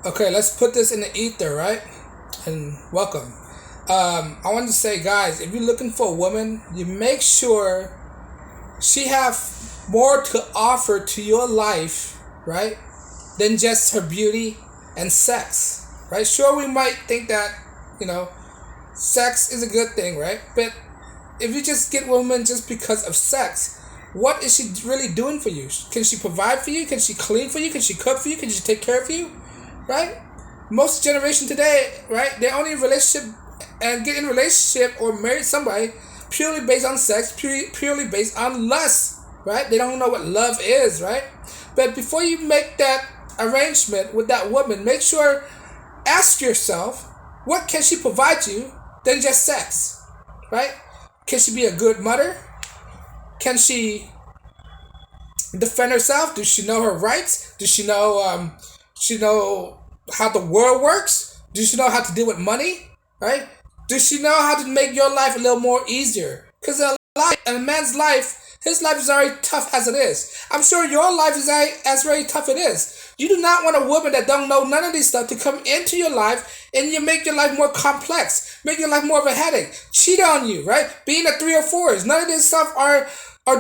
Okay, let's put this in the ether, right? And welcome. I want to say, guys, if you're looking for a woman, you make sure she have more to offer to your life, right? Than just her beauty and sex, right? Sure, we might think that, you know, sex is a good thing, right? But if you just get women just because of sex, what is she really doing for you? Can she provide for you? Can she clean for you? Can she cook for you? Can she take care of you? Right? Most generation today, right? They're only in relationship and get in relationship or marry somebody purely based on sex, purely based on lust, right? They don't know what love is, right? But before you make that arrangement with that woman, make sure ask yourself, what can she provide you than just sex, right? Can she be a good mother? Can she defend herself? Does she know her rights? Does she know how the world works? Does she know how to deal with money? Right? Does she know how to make your life a little more easier? Because a man's life, his life is already tough as it is. I'm sure your life is as very tough it is. You do not want a woman that don't know none of these stuff to come into your life and you make your life more complex, make your life more of a headache, cheat on you, right? Being a 3 or 4s. None of this stuff are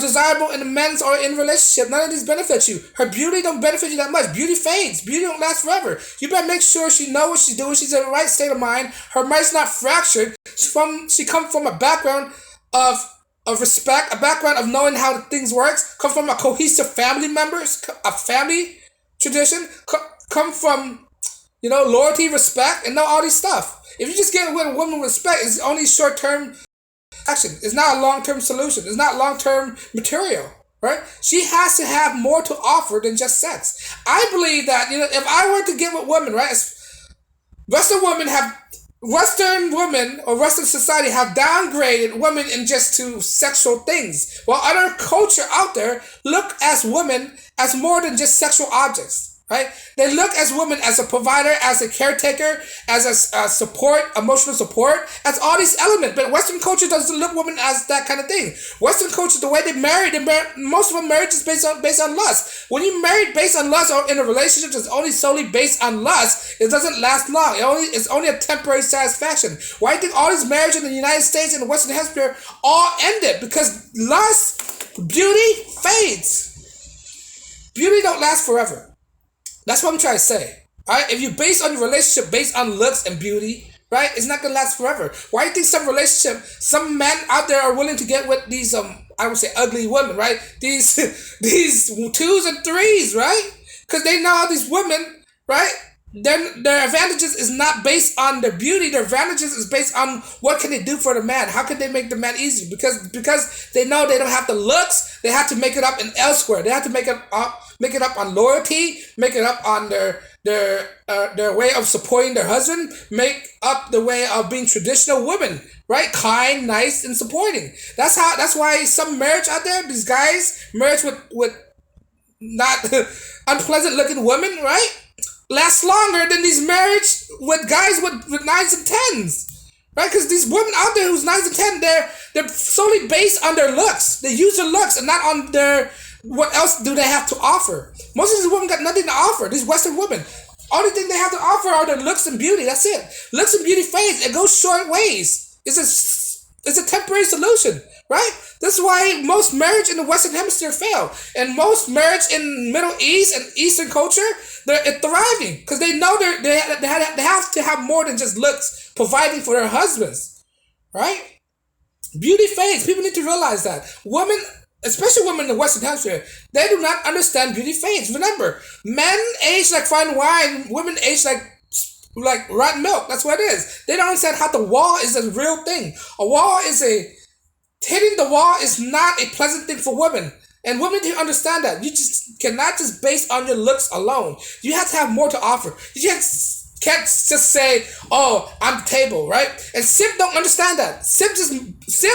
desirable in the men's or in relationship. None of these benefits you. Her beauty don't benefit you that much. Beauty fades. Beauty don't last forever. You better make sure she knows what she's doing. She's in the right state of mind. Her mind's not fractured. She comes from a background of respect, a background of knowing how things works. Come from a cohesive family members, a family tradition. Come from loyalty, respect, and know all these stuff. If you just get with a woman with respect, it's only short term action. It's not a long-term solution. It's not long-term material, right? She has to have more to offer than just sex. I believe that, if I were to get with women, right, Western women have, Western women or Western society have downgraded women in just to sexual things, while other culture out there look as women as more than just sexual objects. Right? They look as women as a provider, as a caretaker, as a support, emotional support, as all these elements. But Western culture doesn't look women as that kind of thing. Western culture, the way they marry, most of them marriage is based on lust. When you marry based on lust or in a relationship that's only solely based on lust, it doesn't last long. It's only a temporary satisfaction. Why do you think all these marriages in the United States and the Western Hemisphere all ended? Because lust, beauty fades. Beauty don't last forever. That's what I'm trying to say. Alright? If you base on your relationship based on looks and beauty, right, it's not gonna last forever. Why do you think some men out there are willing to get with these I would say ugly women, right? These these 2s and 3s, right? Because they know these women, right? Then their advantages is not based on their beauty. Their advantages is based on what can they do for the man. How can they make the man easy? Because they know they don't have the looks. They have to make it up in elsewhere. They have to make it up on loyalty. Make it up on their way of supporting their husband. Make up the way of being traditional women, right? Kind, nice, and supporting. That's why some marriage out there, these guys marriage with not unpleasant looking women, right? Last longer than these marriage with guys with 9s and 10s, right? Because these women out there who's 9s and 10s, they're solely based on their looks. They use their looks and not on their what else do they have to offer. Most of these women got nothing to offer. These Western women, only thing they have to offer are their looks and beauty. That's it. Looks and beauty fades. It goes short ways. It's a temporary solution, right? That's why most marriage in the Western Hemisphere fail, and most marriage in Middle East and Eastern culture they're thriving because they know they have to have more than just looks providing for their husbands, right? Beauty fades. People need to realize that women, especially women in the Western Hemisphere, they do not understand beauty fades. Remember, men age like fine wine, women age like rotten milk. That's what it is. They don't understand how the wall is a real thing. Hitting the wall is not a pleasant thing for women. And women need to understand that. You just cannot just base on your looks alone. You have to have more to offer. You can't just say, oh, I'm the table, right? And simp don't understand that. Simp,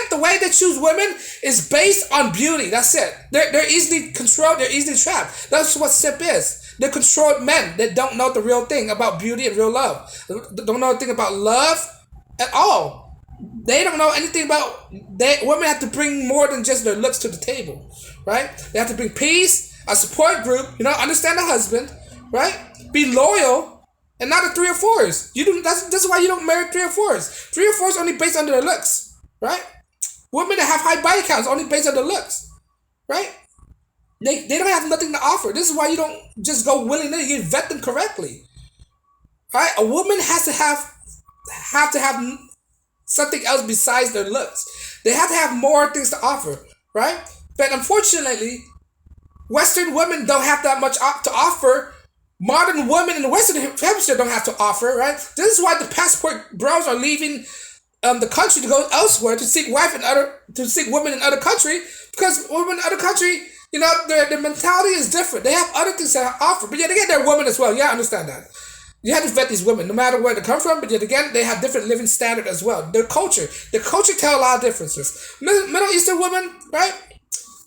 the way they choose women is based on beauty. That's it. They're easily controlled. They're easily trapped. That's what simp is. They're controlled men that don't know the real thing about beauty and real love. They don't know anything about love at all. They don't know anything about. Women have to bring more than just their looks to the table, right? They have to bring peace, a support group. Understand the husband, right? Be loyal, and not the three or fours. You do that's why you don't marry three or fours. Three or fours only based on their looks, right? Women that have high body counts only based on their looks, right? They don't have nothing to offer. This is why you don't just go willy nilly. You vet them correctly, right? A woman has to have something else besides their looks. They have to have more things to offer, right? But unfortunately, Western women don't have that much to offer. Modern women in the Western Hemisphere don't have to offer, right? This is why the passport bros are leaving the country to go elsewhere to seek women in other country, because women in other country, their mentality is different. They have other things to offer, but yet again, they're women as well. Yeah, I understand that. You have to vet these women, no matter where they come from. But yet again, they have different living standard as well. Their culture tell a lot of differences. Middle Eastern women, right?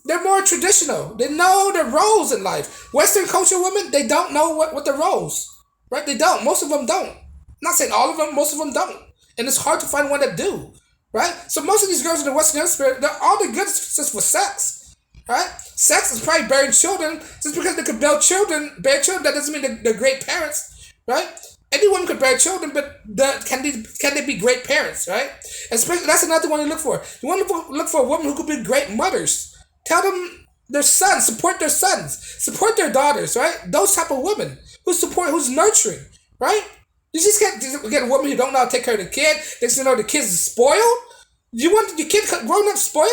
They're more traditional. They know their roles in life. Western culture women, they don't know what the roles, right? They don't. Most of them don't. I'm not saying all of them. Most of them don't, and it's hard to find one that do, right? So most of these girls in the Western Hemisphere, all they're good just for sex, right? Sex is probably bearing children. Just because they could bear children, that doesn't mean they're great parents, right? Any woman could bear children, but can they be great parents, right? Especially, that's another one you look for. You want to look for a woman who could be great mothers. Tell them their sons, support their daughters, right? Those type of women who's nurturing, right? You just can't get a woman who don't know how to take care of the kid. They just know the kids is spoiled. You want your kid growing up spoiled,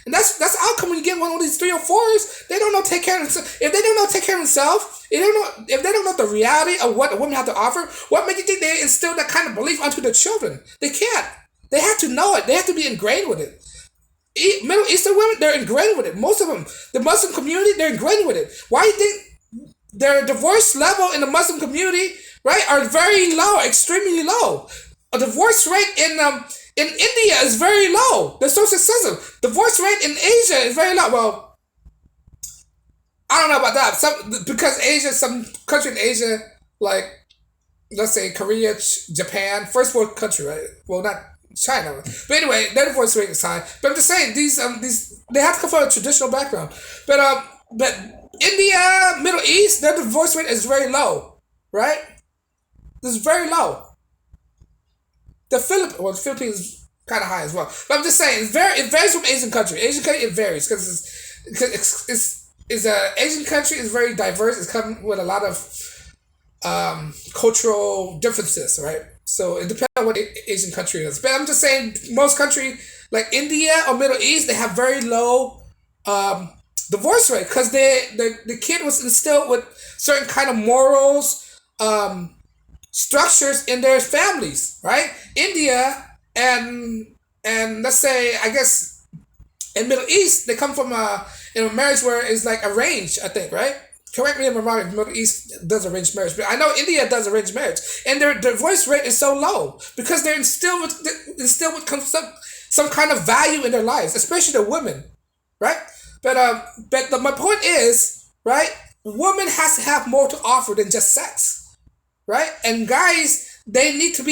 and that's the outcome when you get one of these three or fours. They don't know how to take care of themselves. If they don't know how to take care of themselves, if they don't know the reality of what a woman has to offer, what makes you think they instill that kind of belief onto their children? They can't. They have to know it. They have to be ingrained with it. Middle Eastern women, they're ingrained with it. Most of them, the Muslim community, they're ingrained with it. Why do you think their divorce level in the Muslim community, right, are very low, extremely low? A divorce rate in India is very low. They're so successful. Divorce rate in Asia is very low. Well, I don't know about that. Because some country in Asia, like let's say Korea, Japan, first world country, right? Well, not China. But anyway, their divorce rate is high. But I'm just saying these they have to come from a traditional background. But India, Middle East, their divorce rate is very low, right? It's very low. The Philippines is kind of high as well. But I'm just saying it varies from Asian country. Asian country it varies because it's a Asian country is very diverse. It's come with a lot of cultural differences, right? So it depends on what Asian country is. But I'm just saying most country like India or Middle East, they have very low divorce rate because the kid was instilled with certain kind of morals, structures in their families, right? India and let's say I guess in Middle East they come from a marriage where it's like arranged, I think, right? Correct me if I'm wrong, if Middle East does arranged marriage, but I know India does arranged marriage, and their divorce rate is so low because they're instilled with some kind of value in their lives, especially the women, right? But my point is, right? Woman has to have more to offer than just sex, right? And guys, they need to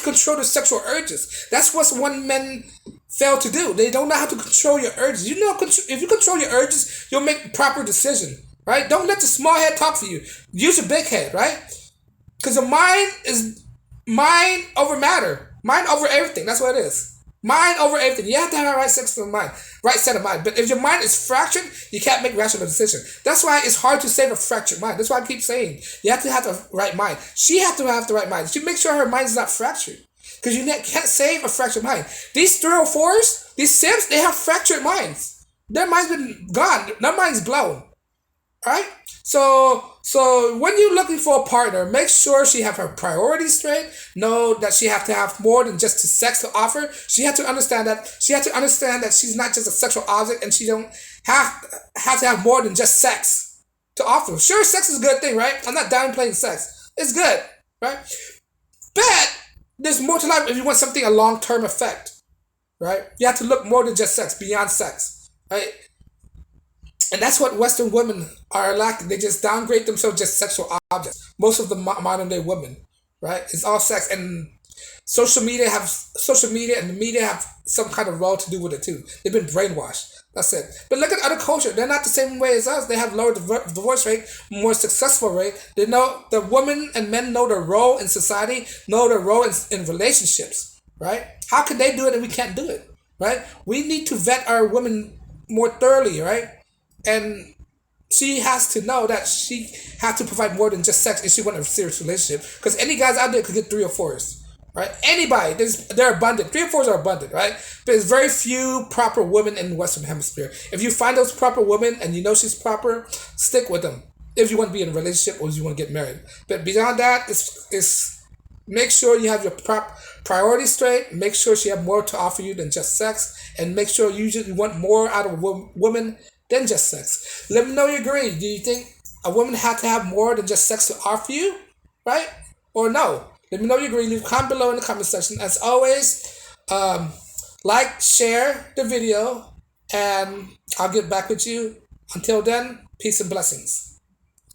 control their sexual urges. That's what one men fail to do. They don't know how to control your urges. If you control your urges, you'll make proper decision. Right? Don't let the small head talk for you. Use your big head, right? Because the mind is mind over matter. Mind over everything. That's what it is. Mind over everything. You have to have the right sex of mind. Right set of mind. But if your mind is fractured, you can't make rational decisions. That's why it's hard to save a fractured mind. That's why I keep saying you have to have the right mind. She has to have the right mind. She make sure her mind is not fractured. Because you can't save a fractured mind. These 304s, these simps, they have fractured minds. Their mind's been gone. Their mind's blown. Right? So when you're looking for a partner, make sure she have her priorities straight. Know that she have to have more than just the sex to offer. She has to understand that she's not just a sexual object, and she don't have to have more than just sex to offer. Sure, sex is a good thing, right? I'm not downplaying sex. It's good, right? But there's more to life if you want something a long-term effect, right? You have to look more than just sex, beyond sex, right? And that's what Western women are lacking. They just downgrade themselves just sexual objects. Most of the modern day women, right? It's all sex, and social media and the media have some kind of role to do with it too. They've been brainwashed. That's it. But look at other culture. They're not the same way as us. They have lower divorce rate, more successful rate. They know the women and men know their role in society, know their role in relationships, right? How can they do it and we can't do it, right? We need to vet our women more thoroughly, right? And she has to know that she has to provide more than just sex if she wants a serious relationship. Because any guys out there could get three or fours, right? Anybody, they're abundant. Three or fours are abundant, right? But there's very few proper women in the Western Hemisphere. If you find those proper women and you know she's proper, stick with them. If you want to be in a relationship or if you want to get married. But beyond that, it's make sure you have your priorities straight. Make sure she has more to offer you than just sex, and make sure you want more out of a woman than just sex. Let me know you agree. Do you think a woman has to have more than just sex to offer you, right? Or no? Let me know you agree. Leave a comment below in the comment section. As always, like, share the video, and I'll get back with you. Until then, peace and blessings.